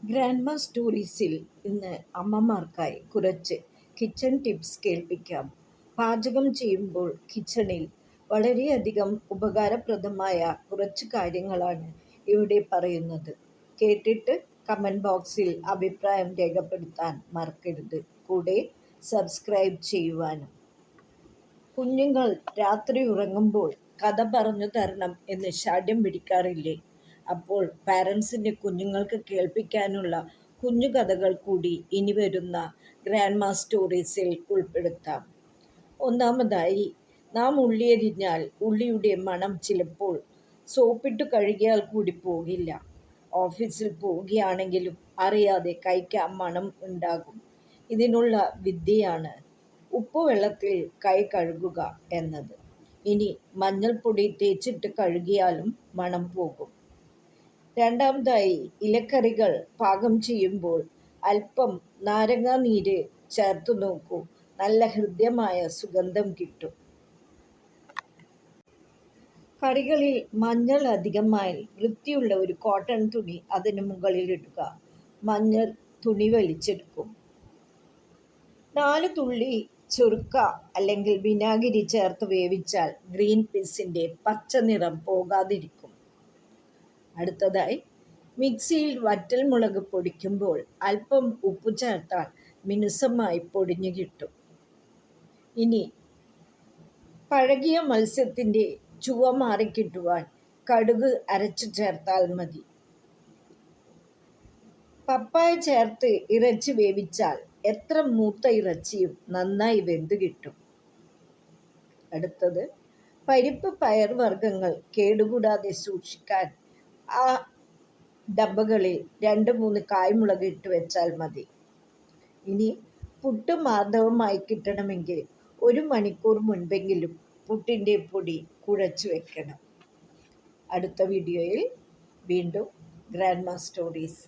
Grandma സ്റ്റോറീസിൽ ഇന്ന് അമ്മമാർക്കായി കുറച്ച് kitchen tips കേൾപ്പിക്കാം. പാചകം ചെയ്യുമ്പോൾ കിച്ചണിൽ വളരെയധികം ഉപകാരപ്രദമായ കുറച്ച് കാര്യങ്ങളാണ് ഇവിടെ പറയുന്നത്. കേട്ടിട്ട് കമൻറ്റ് ബോക്സിൽ അഭിപ്രായം രേഖപ്പെടുത്താൻ മറക്കരുത്. കൂടെ സബ്സ്ക്രൈബ് ചെയ്യുവാനും. കുഞ്ഞുങ്ങൾ രാത്രി ഉറങ്ങുമ്പോൾ കഥ പറഞ്ഞു തരണം എന്ന് ശാഠ്യം പിടിക്കാറില്ലേ? അപ്പോൾ പാരൻസിൻ്റെ കുഞ്ഞുങ്ങൾക്ക് കേൾപ്പിക്കാനുള്ള കുഞ്ഞു കഥകൾ കൂടി ഇനി വരുന്ന ഗ്രാൻഡ്മ സ്റ്റോറീസിൽ ഉൾപ്പെടുത്താം. ഒന്നാമതായി, നാം ഉള്ളിയരിഞ്ഞാൽ ഉള്ളിയുടെ മണം ചിലപ്പോൾ സോപ്പിട്ട് കഴുകിയാൽ കൂടി പോകില്ല. ഓഫീസിൽ പോവുകയാണെങ്കിലും അറിയാതെ കൈക്ക് ആ മണം ഉണ്ടാകും. ഇതിനുള്ള വിദ്യയാണ് ഉപ്പുവെള്ളത്തിൽ കൈ കഴുകുക എന്നത്. ഇനി മഞ്ഞൾപ്പൊടി തേച്ചിട്ട് കഴുകിയാലും മണം പോകും. രണ്ടാമതായി, ഇലക്കറികൾ പാകം ചെയ്യുമ്പോൾ അല്പം നാരങ്ങാനീര് ചേർത്തു നോക്കൂ. നല്ല ഹൃദ്യമായ സുഗന്ധം കിട്ടും. കറികളിൽ മഞ്ഞൾ അധികമായി വൃത്തിയുള്ള ഒരു കോട്ടൺ തുണി അതിന് മുകളിലിടുക. മഞ്ഞൾ തുണി വലിച്ചെടുക്കും. 4 തുള്ളി ചുരുക്ക അല്ലെങ്കിൽ വിനാഗിരി ചേർത്ത് വേവിച്ചാൽ ഗ്രീൻ പീസിൻ്റെ പച്ച നിറം പോകാതിരിക്കും. അടുത്തതായി, മിക്സിയിൽ വറ്റൽമുളക് പൊടിക്കുമ്പോൾ അല്പം ഉപ്പ് ചേർത്താൽ മിനുസമായി പൊടിഞ്ഞു കിട്ടും. ഇനി പഴകിയ മത്സ്യത്തിൻ്റെ ചുവ മാറിക്കിട്ടുവാൻ കടുക് അരച്ചു ചേർത്താൽ മതി. പപ്പായ ചേർത്ത് ഇറച്ചി വേവിച്ചാൽ എത്ര മൂത്ത ഇറച്ചിയും നന്നായി വെന്ത് കിട്ടും. അടുത്തത്, പരിപ്പ് പയർവർഗ്ഗങ്ങൾ കേടുകൂടാതെ സൂക്ഷിക്കാൻ ആ ഡബ്ബകളിൽ 2-3 കായ്മുളക് ഇട്ട് വെച്ചാൽ മതി. ഇനി പുട്ട് മാർദ്ദവമായി കിട്ടണമെങ്കിൽ 1 മണിക്കൂർ മുൻപെങ്കിലും പുട്ടിൻ്റെ പൊടി കുഴച്ച് വെക്കണം. അടുത്ത വീഡിയോയിൽ വീണ്ടും ഗ്രാൻഡ്മ സ്റ്റോറീസ്.